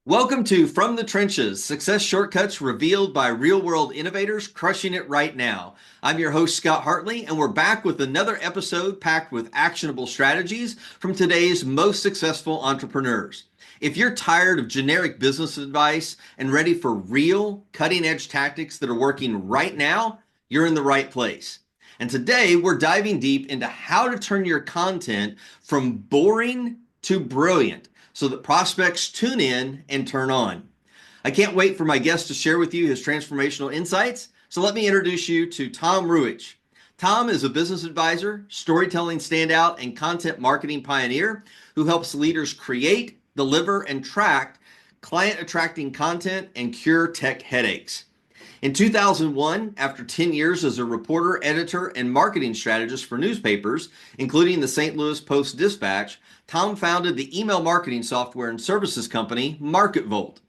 Welcome to From the Trenches, success shortcuts revealed by real-world innovators crushing it right now. I'm your host, Scott Hartley, and we're back with another episode packed with actionable strategies from today's most successful entrepreneurs. If you're tired of generic business advice and ready for real, cutting-edge tactics that are working right now, you're in the right place. And today, we're diving deep into how to turn your content from boring to brilliant so that prospects tune in and turn on. I can't wait for my guest to share with you his transformational insights. So let me introduce you to Tom Ruwitch. Tom is a business advisor, storytelling standout, and content marketing pioneer who helps leaders create, deliver, and track client attracting content and cure tech headaches. In 2001, after 10 years as a reporter, editor, and marketing strategist for newspapers, including the St. Louis Post-Dispatch, Tom founded the email marketing software and services company MarketVolt.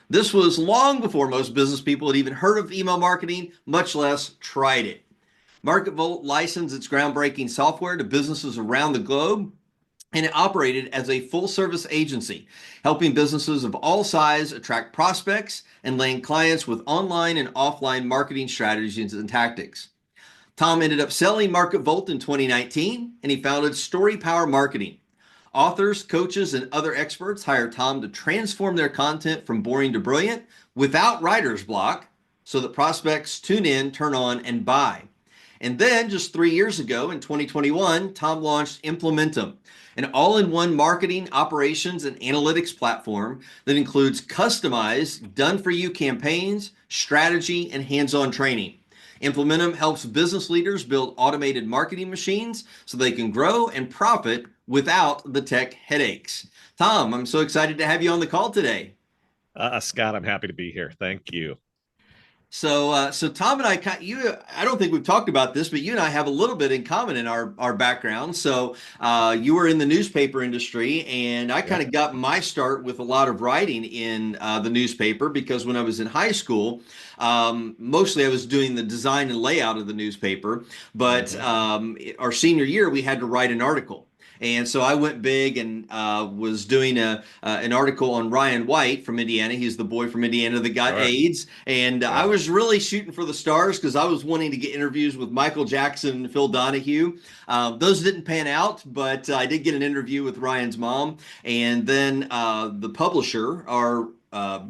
This was long before most business people had even heard of email marketing, much less tried it. MarketVolt licensed its groundbreaking software to businesses around the globe, and it operated as a full-service agency, helping businesses of all size attract prospects and land clients with online and offline marketing strategies and tactics. Tom ended up selling MarketVolt in 2019, and he founded Story Power Marketing. Authors, coaches, and other experts hire Tom to transform their content from boring to brilliant without writer's block so that prospects tune in, turn on, and buy. And then just 3 years ago in 2021, Tom launched Implementum, an all-in-one marketing, operations, and analytics platform that includes customized, done-for-you campaigns, strategy, and hands-on training. Implementum helps business leaders build automated marketing machines so they can grow and profit without the tech headaches. Tom, I'm so excited to have you on the call today. Scott, I'm happy to be here. Thank you. So Tom and I don't think we've talked about this, but you and I have a little bit in common in our background. You were in the newspaper industry, and I kind Yep. of got my start with a lot of writing in the newspaper because when I was in high school, mostly I was doing the design and layout of the newspaper. But hmm our senior year, we had to write an article. And so I went big and was doing an article on Ryan White from Indiana. He's the boy from Indiana that got Sure. AIDS. And I Yeah. was really shooting for the stars because I was wanting to get interviews with Michael Jackson and Phil Donahue. Those didn't pan out, but I did get an interview with Ryan's mom. And then the publisher, our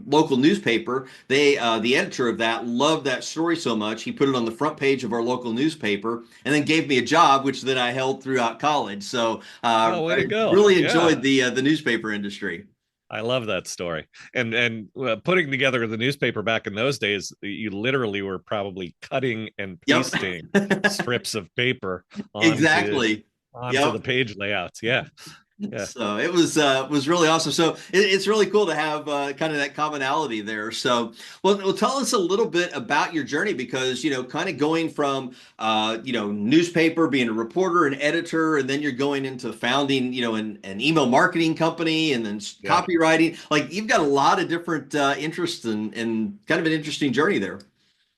local newspaper, the editor of that loved that story so much he put it on the front page of our local newspaper and then gave me a job, which then I held throughout college. So Oh, way to I go. really Yeah. enjoyed the newspaper industry. I love that story. And putting together the newspaper back in those days, you literally were probably cutting and Yep. pasting strips of paper onto Exactly. onto the Yep. page layouts. Yeah. Yeah. So it was really awesome. So it's really cool to have kind of that commonality there. So well, tell us a little bit about your journey because kind of going from newspaper, being a reporter, an editor, and then you're going into founding an email marketing company, and then Yeah. copywriting. Like you've got a lot of different interests and kind of an interesting journey there.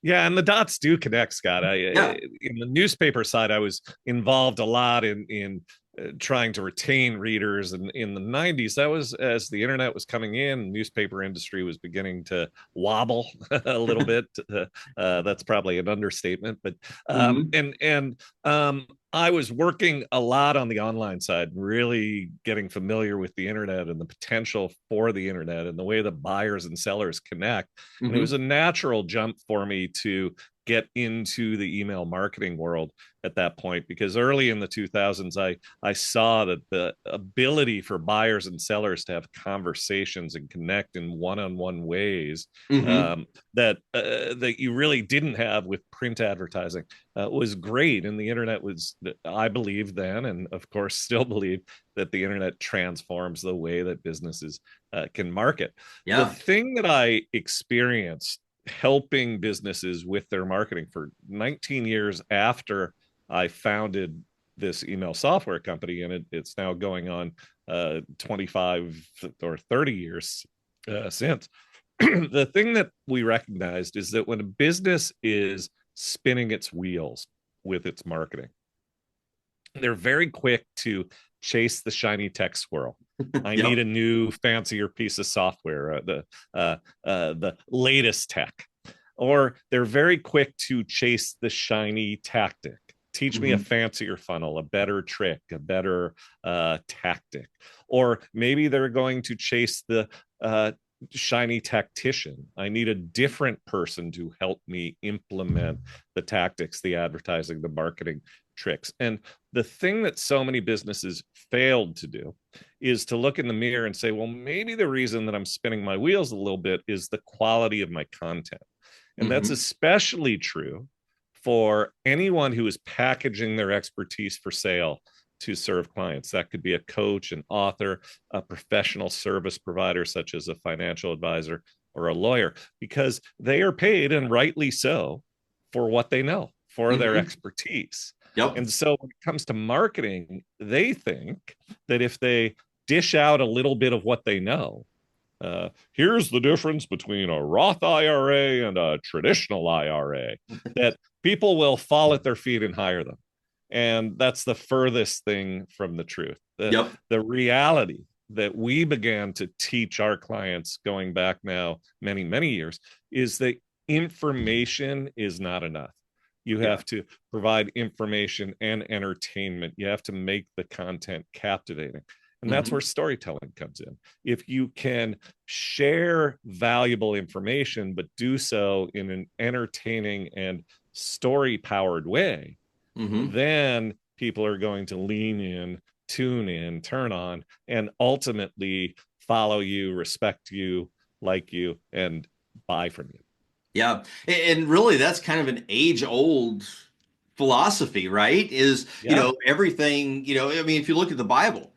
Yeah, and the dots do connect, Scott. Yeah. In the newspaper side, I was involved a lot in trying to retain readers, and in the '90s, that was as the internet was coming in, newspaper industry was beginning to wobble a little bit. That's probably an understatement, but hmm I was working a lot on the online side, really getting familiar with the internet and the potential for the internet and the way that buyers and sellers connect. And it was hmm a natural jump for me to get into the email marketing world at that point because early in the 2000s I saw that the ability for buyers and sellers to have conversations and connect in one-on-one ways hmm that you really didn't have with print advertising was great. And the internet was, I believe then, and of course still believe, that the internet transforms the way that businesses can market. The Yeah. thing that I experienced helping businesses with their marketing for 19 years after I founded this email software company, and it's now going on 25 or 30 years since. The thing that we recognized is that when a business is spinning its wheels with its marketing, they're very quick to chase the shiny tech squirrel. I need Yep. a new fancier piece of software, the latest tech. Or they're very quick to chase the shiny tactic. Teach me a Hmm. fancier funnel, a better trick, a better tactic. Or maybe they're going to chase the shiny tactician. I need a different person to help me implement the tactics, the advertising, the marketing tricks. And the thing that so many businesses failed to do is to look in the mirror and say, well, maybe the reason that I'm spinning my wheels a little bit is the quality of my content. And that's Hmm. especially true for anyone who is packaging their expertise for sale to serve clients. That could be a coach, an author, a professional service provider, such as a financial advisor or a lawyer, because they are paid, and rightly so, for what they know, for their Hmm. expertise. Yep. And so when it comes to marketing, they think that if they dish out a little bit of what they know, here's the difference between a Roth IRA and a traditional IRA, that people will fall at their feet and hire them. And that's the furthest thing from the truth. Yep. The reality that we began to teach our clients going back now many, many years is that information is not enough. You Yeah. have to provide information and entertainment. You have to make the content captivating. And that's Hmm. where storytelling comes in. If you can share valuable information, but do so in an entertaining and story powered way, Hmm. then people are going to lean in, tune in, turn on, and ultimately follow you, respect you, like you, and buy from you. Yeah. And really, that's kind of an age-old philosophy, right? Is, Yeah, everything, I mean, if you look at the Bible,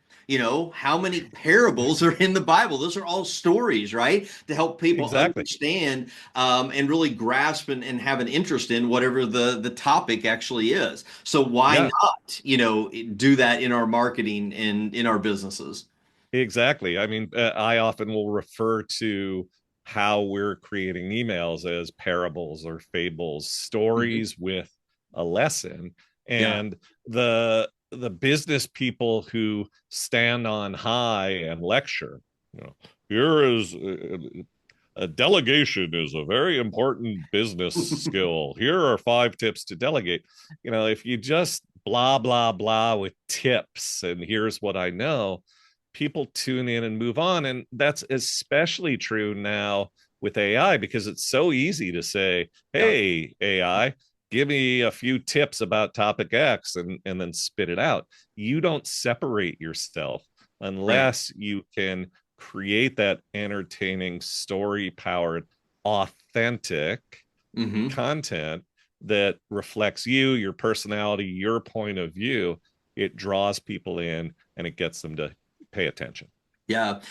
how many parables are in the Bible? Those are all stories, right? To help people exactly. understand and really grasp and have an interest in whatever the topic actually is. So why Yeah, not, do that in our marketing and in our businesses? exactly. I mean, I often will refer to how we're creating emails as parables or fables, Hmm. stories with a lesson. Yeah. And the business people who stand on high and lecture, you know, here is a delegation is a very important business skill. Here are 5 tips to delegate. If you just blah blah blah with tips and here's what I know, people tune in and move on. And that's especially true now with AI, because it's so easy to say, Yeah. hey, AI, give me a few tips about topic X, and then spit it out. You don't separate yourself Right. unless you can create that entertaining, story powered, authentic Hmm. content that reflects you, your personality, your point of view. It draws people in and it gets them to pay attention. Yeah.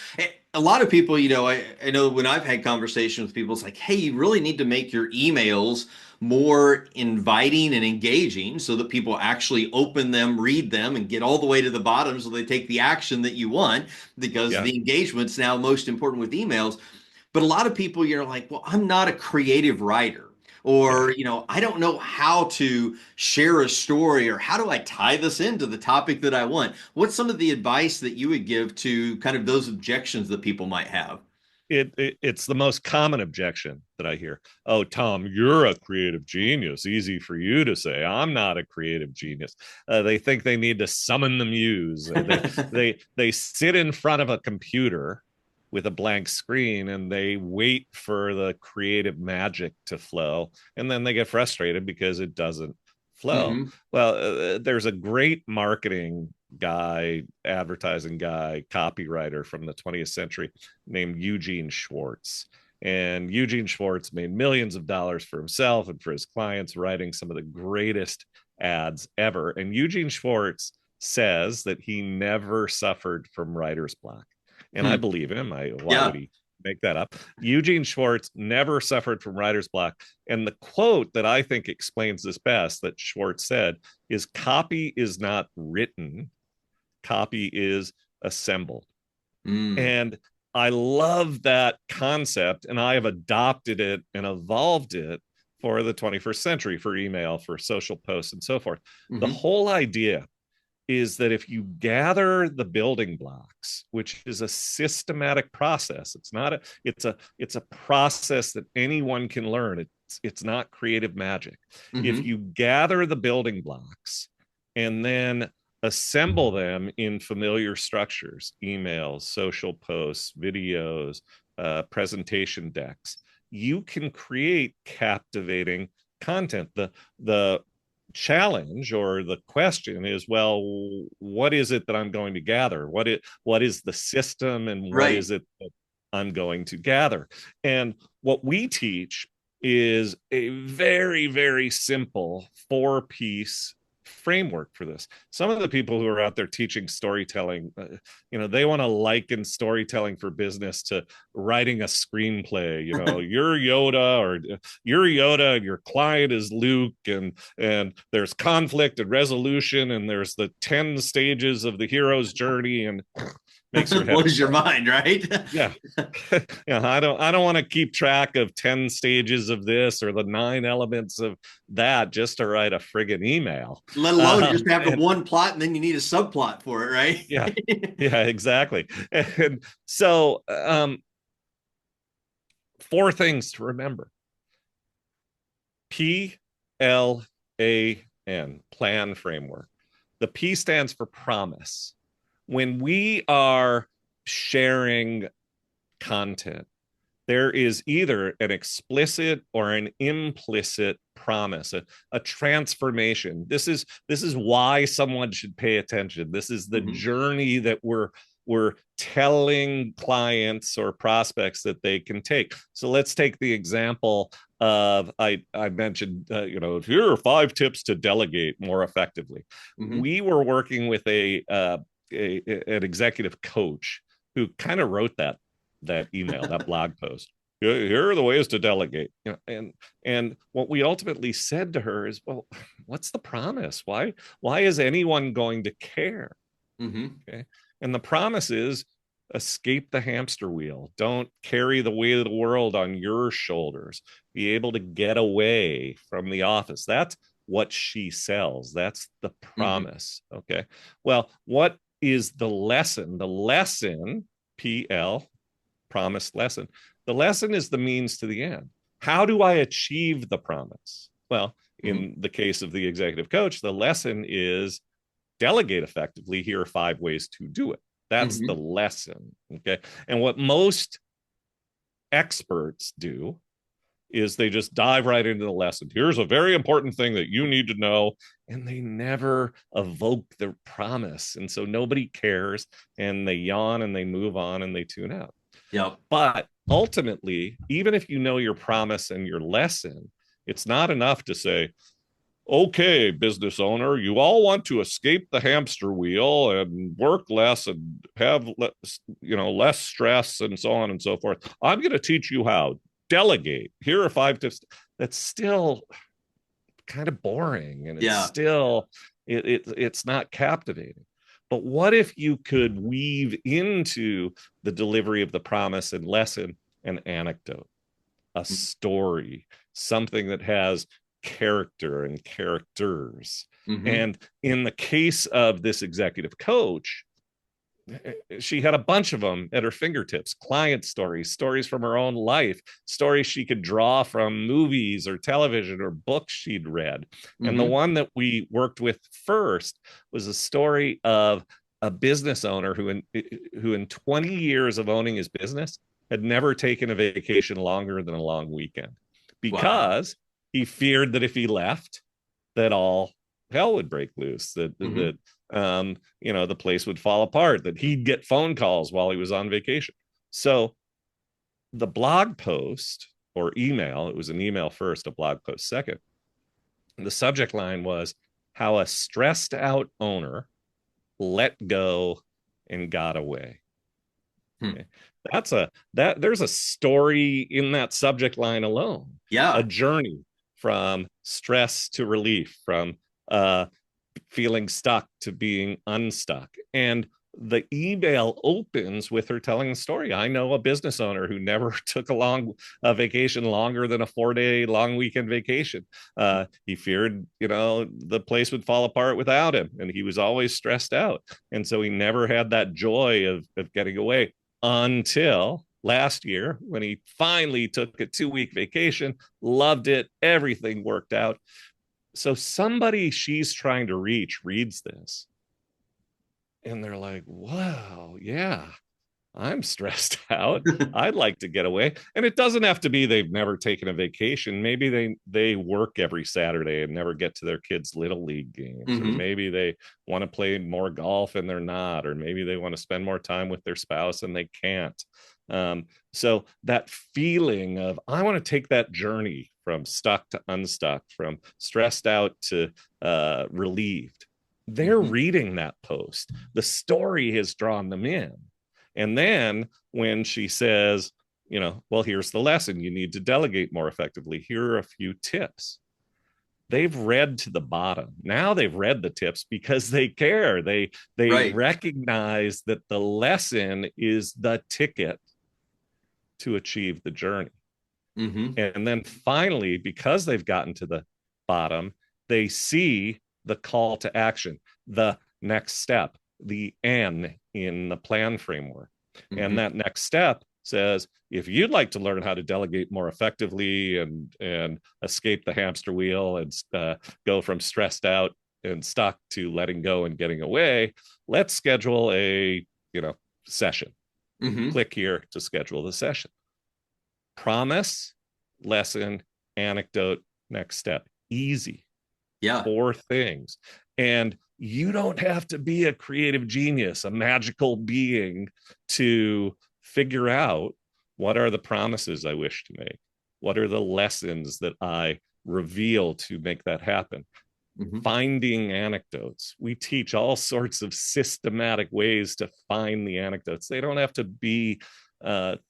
A lot of people, I know when I've had conversations with people, it's like, hey, you really need to make your emails more inviting and engaging so that people actually open them, read them, and get all the way to the bottom so they take the action that you want, because Yeah. the engagement's now most important with emails. But a lot of people, you're like, well, I'm not a creative writer. Yeah. Or, I don't know how to share a story, or how do I tie this into the topic that I want? What's some of the advice that you would give to kind of those objections that people might have? It's the most common objection that I hear. Oh, Tom, you're a creative genius. Easy for you to say. I'm not a creative genius. They think they need to summon the muse. They sit in front of a computer with a blank screen and they wait for the creative magic to flow, and then they get frustrated because it doesn't flow. Hmm. Well, there's a great marketing guy, advertising guy, copywriter from the 20th century named Eugene Schwartz. And Eugene Schwartz made millions of dollars for himself and for his clients, writing some of the greatest ads ever. And Eugene Schwartz says that he never suffered from writer's block. And I Hmm. believe him. Why would Yeah. he make that up? Eugene Schwartz never suffered from writer's block. And the quote that I think explains this best that Schwartz said is, copy is not written, copy is assembled. Mm. And I love that concept, and I have adopted it and evolved it for the 21st century, for email, for social posts, and so forth. The Hmm. whole idea is that if you gather the building blocks, which is a systematic process, it's a process that anyone can learn. It's not creative magic. If Mm-hmm. you gather the building blocks and then assemble them in familiar structures, emails, social posts, videos, presentation decks, you can create captivating content. The challenge or the question is, well, what is it that I'm going to gather? What is the system, and what Right. is it that I'm going to gather? And what we teach is a very, very simple 4-piece framework for this. Some of the people who are out there teaching storytelling, they want to liken storytelling for business to writing a screenplay. You're Yoda and your client is Luke, and there's conflict and resolution, and there's the 10 stages of the hero's journey, and makes your head Blows your explode. mind, right? Yeah. Yeah, I don't want to keep track of 10 stages of this or the 9 elements of that just to write a friggin' email. Let alone just have the And one plot and then you need a subplot for it, yeah, right? yeah, exactly. And so 4 things to remember. PLAN, plan framework. The P stands for promise. When we are sharing content, there is either an explicit or an implicit promise, a transformation. This is why someone should pay attention. This is the Mm-hmm. journey that we're telling clients or prospects that they can take. So let's take the example of I mentioned, here are 5 tips to delegate more effectively. Mm-hmm. We were working with an executive coach who kind of wrote that email, that blog post. Here are the ways to delegate. And what we ultimately said to her is, well, what's the promise? Why is anyone going to care? Mm-hmm. Okay. And the promise is escape the hamster wheel. Don't carry the weight of the world on your shoulders. Be able to get away from the office. That's what she sells. That's the Mm-hmm. promise. Okay. Well, what is the lesson? The lesson, PL, promised lesson. The lesson is the means to the end. How do I achieve the promise? Well, Mm-hmm. in the case of the executive coach, the lesson is delegate effectively. Here are 5 ways to do it. That's the Mm-hmm. lesson. Okay. And what most experts do is they just dive right into the lesson. Here's a very important thing that you need to know. And they never evoke the promise. And so nobody cares, and they yawn and they move on and they tune out. Yep. But ultimately, even if you know your promise and your lesson, it's not enough to say, okay, business owner, you all want to escape the hamster wheel and work less and have less stress and so on and so forth. I'm going to teach you how. Delegate. Here are 5 tips. That's still kind of boring, and Yeah. it's not captivating. But what if you could weave into the delivery of the promise and lesson an anecdote, a story, something that has character and characters? Mm-hmm. And in the case of this executive coach, she had a bunch of them at her fingertips: client stories from her own life, stories she could draw from movies or television or books she'd read. And the Mm-hmm. one that we worked with first was a story of a business owner who in 20 years of owning his business had never taken a vacation longer than a long weekend, Wow. because he feared that if he left, that all hell would break loose, Mm-hmm. the place would fall apart, that he'd get phone calls while he was on vacation. So the blog post or email, it was an email first, a blog post second. The subject line was how a stressed out owner let go and got away. Hmm. Okay. There's a story in that subject line alone, a Yeah. journey from stress to relief, from feeling stuck to being unstuck. And the email opens with her telling the story. I know a business owner who never took a vacation longer than a 4-day long weekend vacation. He feared, the place would fall apart without him, and he was always stressed out. And so he never had that joy of getting away until last year when he finally took a 2-week vacation, loved it, everything worked out. So somebody she's trying to reach reads this and they're like, wow, yeah, I'm stressed out. I'd like to get away. And it doesn't have to be they've never taken a vacation. Maybe they work every Saturday and never get to their kids' little league games. Or maybe they want to play more golf and they're not. Or maybe they want to spend more time with their spouse and they can't. So that feeling of, I want to take that journey from stuck to unstuck, from stressed out to relieved. They're reading that post. The story has drawn them in. And then when she says, well, here's the lesson. You need to delegate more effectively. Here are a few tips. They've read to the bottom. Now they've read the tips because they care. They right. recognize that the lesson is the ticket to achieve the journey. And then finally, because they've gotten to the bottom, they see the call to action, the next step, the N in the plan framework. And that next step says, if you'd like to learn how to delegate more effectively and escape the hamster wheel and go from stressed out and stuck to letting go and getting away, let's schedule a session. Click here to schedule the session. Promise, lesson, anecdote, next step. Easy. Yeah. 4 things. And you don't have to be a creative genius, a magical being, to figure out, what are the promises I wish to make? What are the lessons that I reveal to make that happen? Finding anecdotes. We teach all sorts of systematic ways to find the anecdotes. They don't have to be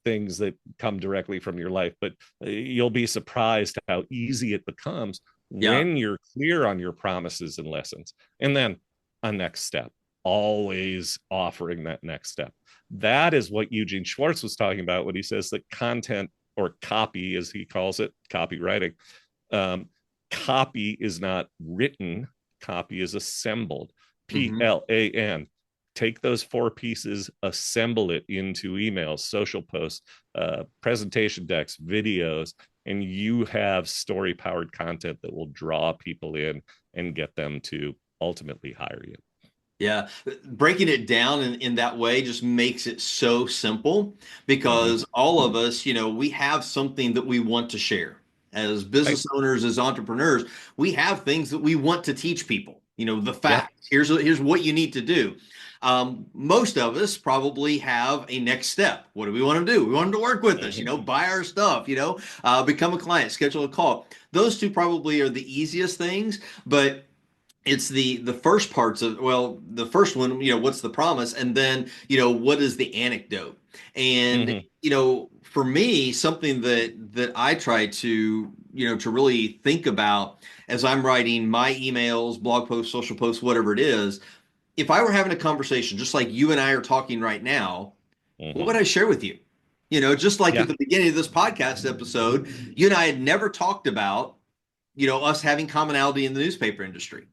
things that come directly from your life, but you'll be surprised how easy it becomes when you're clear on your promises and lessons. And then a next step, always offering that next step. That is what Eugene Schwartz was talking about when he says that content, or copy as he calls it, copywriting, copy is not written, copy is assembled. PLAN. Take those 4 pieces, assemble it into emails, social posts, presentation decks, videos, and you have story-powered content that will draw people in and get them to ultimately hire you. Yeah, breaking it down in that way just makes it so simple, because all of us, we have something that we want to share. As business owners, as entrepreneurs, we have things that we want to teach people. The facts. Here's what you need to do. Most of us probably have a next step. What do we want to do? We want them to work with us, buy our stuff, become a client, schedule a call. Those 2 probably are the easiest things, but it's the first parts of, well, the first one, what's the promise? And then, what is the anecdote? And, for me, something that I try to, to really think about as I'm writing my emails, blog posts, social posts, whatever it is, if I were having a conversation, just like you and I are talking right now, what would I share with you? Just like at the beginning of this podcast episode, you and I had never talked about, us having commonality in the newspaper industry.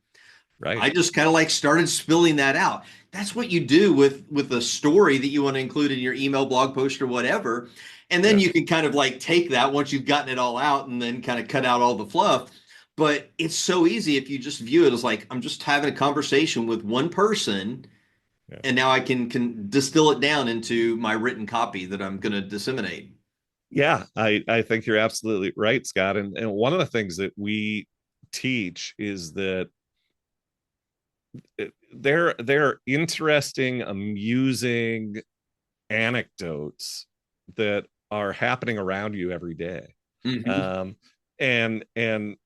Right. I just kind of like started spilling that out. That's what you do with a story that you want to include in your email, blog post, or whatever. And then you can kind of like take that once you've gotten it all out and then kind of cut out all the fluff. But it's so easy if you just view it as like, I'm just having a conversation with one person, and now I can distill it down into my written copy that I'm going to disseminate. Yeah, I think you're absolutely right, Scott. And one of the things that we teach is that they're interesting, amusing anecdotes that are happening around you every day. And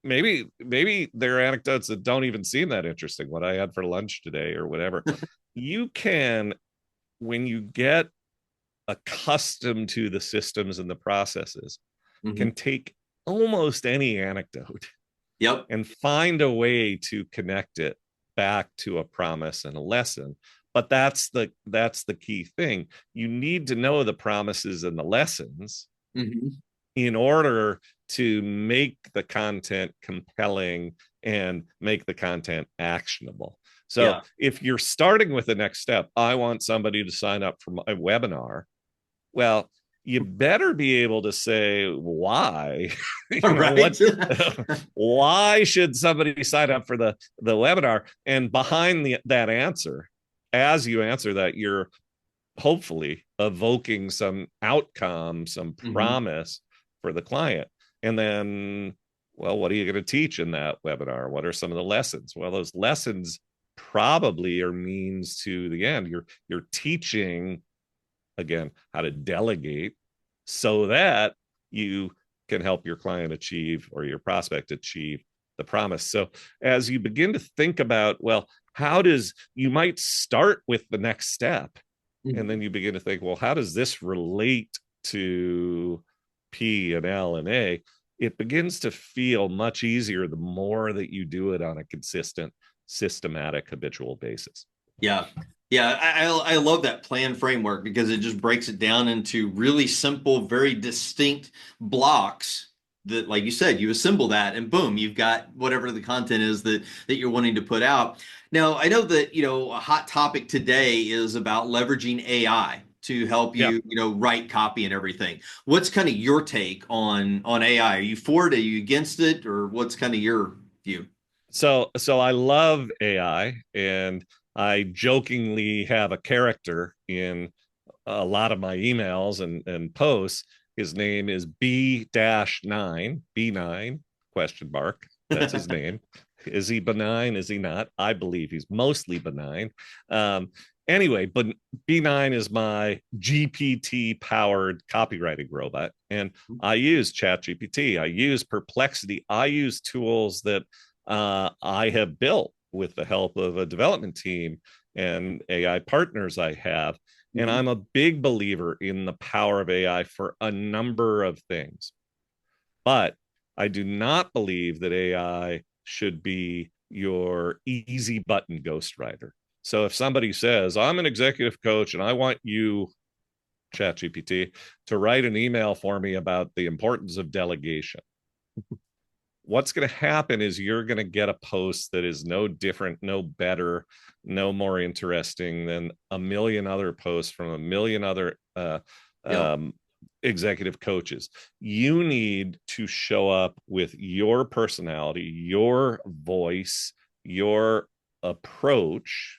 maybe there are anecdotes that don't even seem that interesting, what I had for lunch today or whatever. You can, when you get accustomed to the systems and the processes, can take almost any anecdote and find a way to connect it back to a promise and a lesson, But that's the key thing. You need to know the promises and the lessons Mm-hmm. in order to make the content compelling and make the content actionable. So Yeah. if you're starting with the next step, I want somebody to sign up for my webinar. Well, you better be able to say why. All right. What why should somebody sign up for the webinar? And behind that answer, as you answer that, you're hopefully evoking some outcome, some Mm-hmm. promise for the client. And then, well, what are you going to teach in that webinar? What are some of the lessons? Well, those lessons probably are means to the end. You're teaching, again, how to delegate so that you can help your client achieve, or your prospect achieve, the promise. So as you begin to think about, well, how does, you might start with the next step, and Mm-hmm. then you begin to think, well, how does this relate to P and L and A? It begins to feel much easier the more that you do it on a consistent, systematic, habitual basis. Yeah. Yeah. I love that plan framework because it just breaks it down into really simple, very distinct blocks that, like you said, you assemble that and boom, you've got whatever the content is that you're wanting to put out. Now, I know that, a hot topic today is about leveraging AI to help Yeah. you, write copy and everything. What's kind of your take on AI? Are you for it? Are you against it? Or what's kind of your view? So I love AI, and I jokingly have a character in a lot of my emails and posts. His name is B-9, B9 question mark. That's his name. Is he benign? Is he not? I believe he's mostly benign. Anyway, but B9 is my GPT powered copywriting robot. And I use ChatGPT. I use Perplexity. I use tools that I have built with the help of a development team and AI partners I have. And Mhm. I'm a big believer in the power of AI for a number of things. But I do not believe that AI should be your easy button ghostwriter. So if somebody says, I'm an executive coach and I want you, ChatGPT, to write an email for me about the importance of delegation, what's going to happen is you're going to get a post that is no different, no better, no more interesting than a million other posts from a million other Yep. um, executive coaches. You need to show up with your personality, your voice, your approach.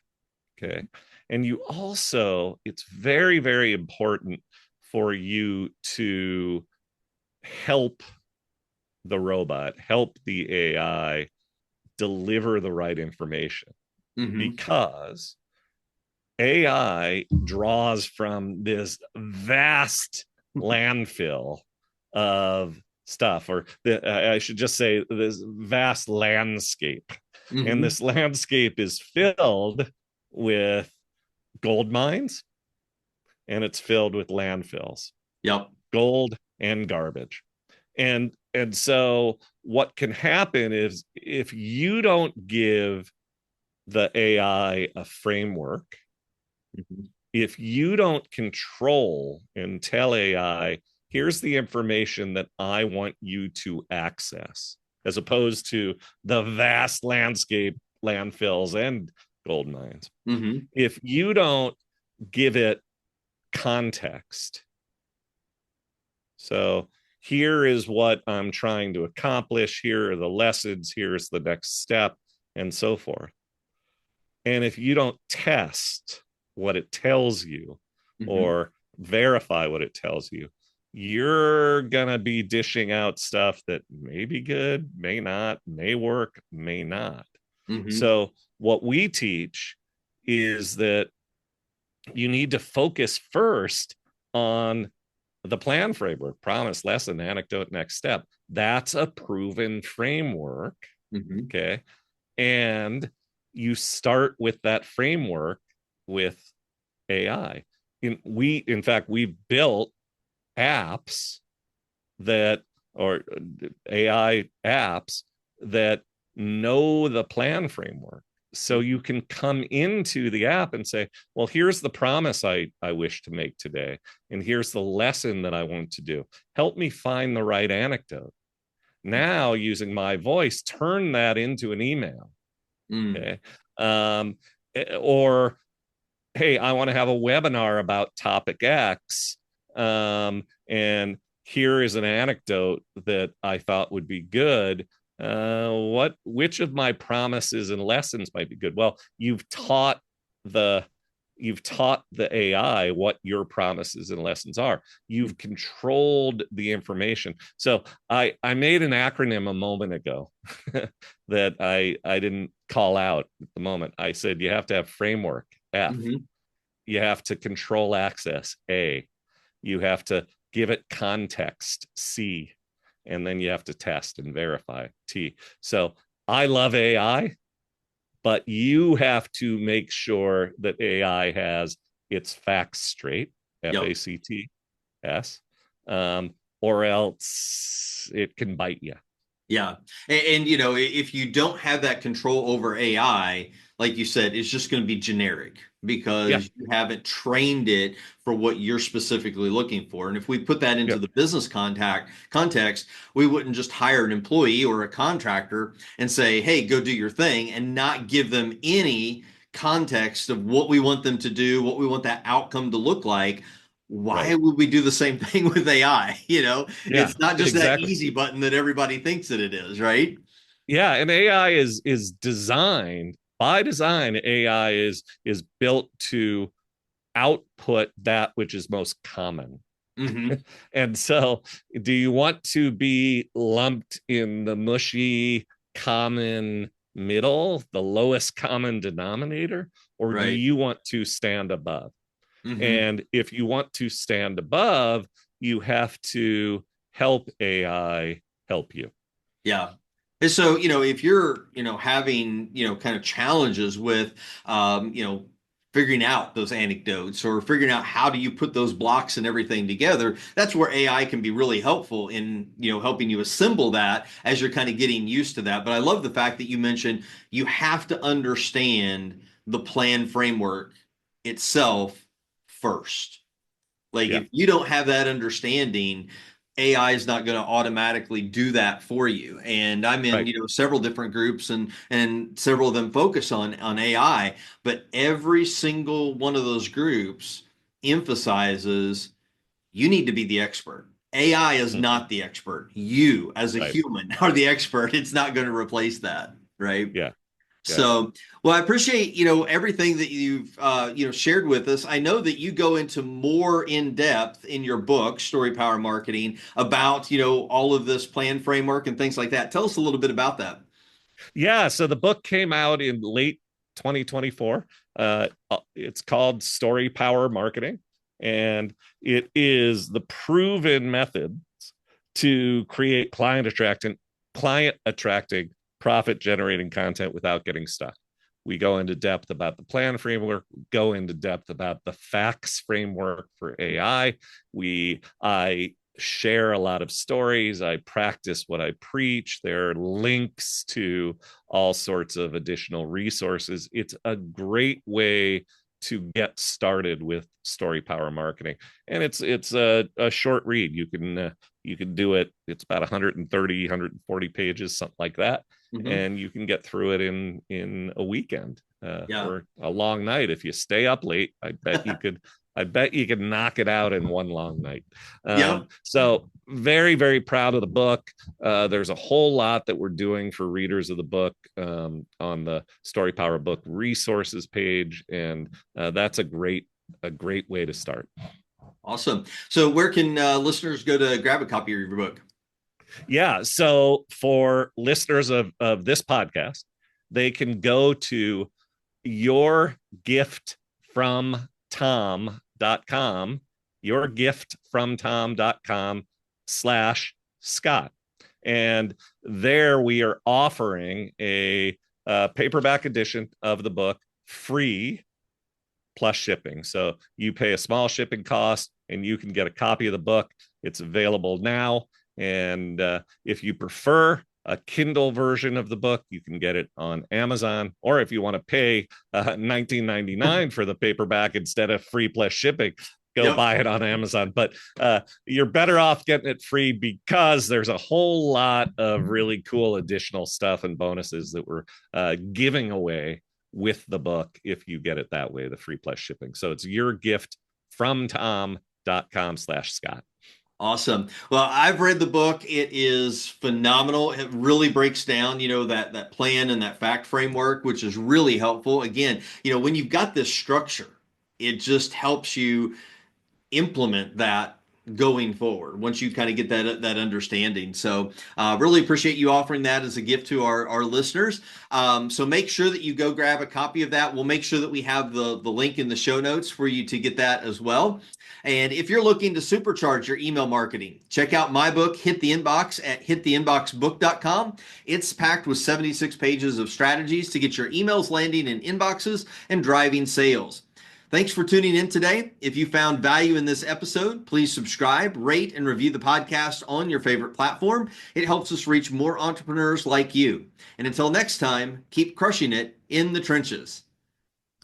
Okay. And you also, it's very, very important for you to help the robot, help the AI deliver the right information, Hmm. because AI draws from this vast landfill of stuff, or I should just say this vast landscape. And Hmm. this landscape is filled with gold mines, and it's filled with landfills, Yep. gold and garbage. And so what can happen is, if you don't give the AI a framework, Mhm. if you don't control and tell AI, here's the information that I want you to access, as opposed to the vast landscape, landfills, and gold mines. Hmm. If you don't give it context, so here is what I'm trying to accomplish, here are the lessons, here's the next step, and so forth. And if you don't test what it tells you Hmm. or verify what it tells you, you're going to be dishing out stuff that may be good, may not, may work, may not. Hmm. So, what we teach is that you need to focus first on the plan framework: promise, lesson, anecdote, next step. That's a proven framework. Hmm. Okay. And you start with that framework with AI. In fact, we've built apps that, or AI apps that know the plan framework. So you can come into the app and say, well, here's the promise I wish to make today. And here's the lesson that I want to do. Help me find the right anecdote. Now, using my voice, turn that into an email. Mm. Okay. Um, or, hey, I want to have a webinar about topic X. And here is an anecdote that I thought would be good. Which of my promises and lessons might be good? Well, the you've taught the AI what your promises and lessons are. You've controlled the information. So I made an acronym a moment ago that I didn't call out at the moment. I said you have to have framework, F. Mm-hmm. You have to control access, A. You have to give it context, C. And then you have to test and verify, T. So I love AI, but you have to make sure that AI has its facts straight, Yep. FACTS, or else it can bite you. Yeah. And, if you don't have that control over AI, like you said, it's just going to be generic Yeah, because you haven't trained it for what you're specifically looking for. And if we put that into yeah, the business context, we wouldn't just hire an employee or a contractor and say, hey, go do your thing, and not give them any context of what we want them to do, what we want that outcome to look like. Why right. would we do the same thing with AI? Yeah, It's not just that exactly. easy button that everybody thinks that it is, right? Yeah, and AI is designed by design. AI is built to output that which is most common. Hmm. And so, do you want to be lumped in the mushy common middle, the lowest common denominator, or do Right. you want to stand above? Hmm. And if you want to stand above, you have to help AI help you. Yeah. And so, if you're, having, kind of challenges with, figuring out those anecdotes or figuring out how do you put those blocks and everything together, that's where AI can be really helpful in, helping you assemble that as you're kind of getting used to that. But I love the fact that you mentioned you have to understand the plan framework itself first. Like Yeah, if you don't have that understanding, AI is not going to automatically do that for you. And I'm in, right. several different groups, and several of them focus on AI, but every single one of those groups emphasizes you need to be the expert. AI is Mhm. not the expert. You as a Right. human are the expert. It's not going to replace that, right? Yeah, yeah. So, well, I appreciate, everything that you've, shared with us. I know that you go into more in depth in your book, Story Power Marketing, about, all of this plan framework and things like that. Tell us a little bit about that. Yeah, so the book came out in late 2024. It's called Story Power Marketing, and it is the proven methods to create client attracting, profit generating content without getting stuck. We go into depth about the plan framework, go into depth about the facts framework for AI. I share a lot of stories. I practice what I preach. There are links to all sorts of additional resources. It's a great way to get started with story power marketing, and it's a short read. You can do it. It's about 130, 140 pages, something like that, Hmm. and you can get through it in a weekend, Yeah. or a long night if you stay up late. I bet you could knock it out in one long night. Yep. So very, very proud of the book. There's a whole lot that we're doing for readers of the book, on the Story Power Book resources page, and that's a great way to start. Awesome. So, where can listeners go to grab a copy of your book? Yeah. So for listeners of this podcast, they can go to yourgiftfromtom.com, yourgiftfromtom.com/Scott. And there we are offering a paperback edition of the book free plus shipping. So you pay a small shipping cost and you can get a copy of the book. It's available now. And if you prefer, a Kindle version of the book. You can get it on Amazon, or if you want to pay $19.99 for the paperback instead of free plus shipping, go buy it on Amazon. But you're better off getting it free because there's a whole lot of really cool additional stuff and bonuses that we're giving away with the book if you get it that way, the free plus shipping. So it's your gift from tom.com/Scott. Awesome. Well, I've read the book. It is phenomenal. It really breaks down, that plan and that fact framework, which is really helpful. Again, when you've got this structure, it just helps you implement that going forward once you kind of get that understanding. So really appreciate you offering that as a gift to our listeners. So make sure that you go grab a copy of that. We'll make sure that we have the link in the show notes for you to get that as well. And if you're looking to supercharge your email marketing, check out my book, Hit the Inbox, at hittheinboxbook.com. It's packed with 76 pages of strategies to get your emails landing in inboxes and driving sales. Thanks for tuning in today. If you found value in this episode, please subscribe, rate, and review the podcast on your favorite platform. It helps us reach more entrepreneurs like you. And until next time, keep crushing it in the trenches.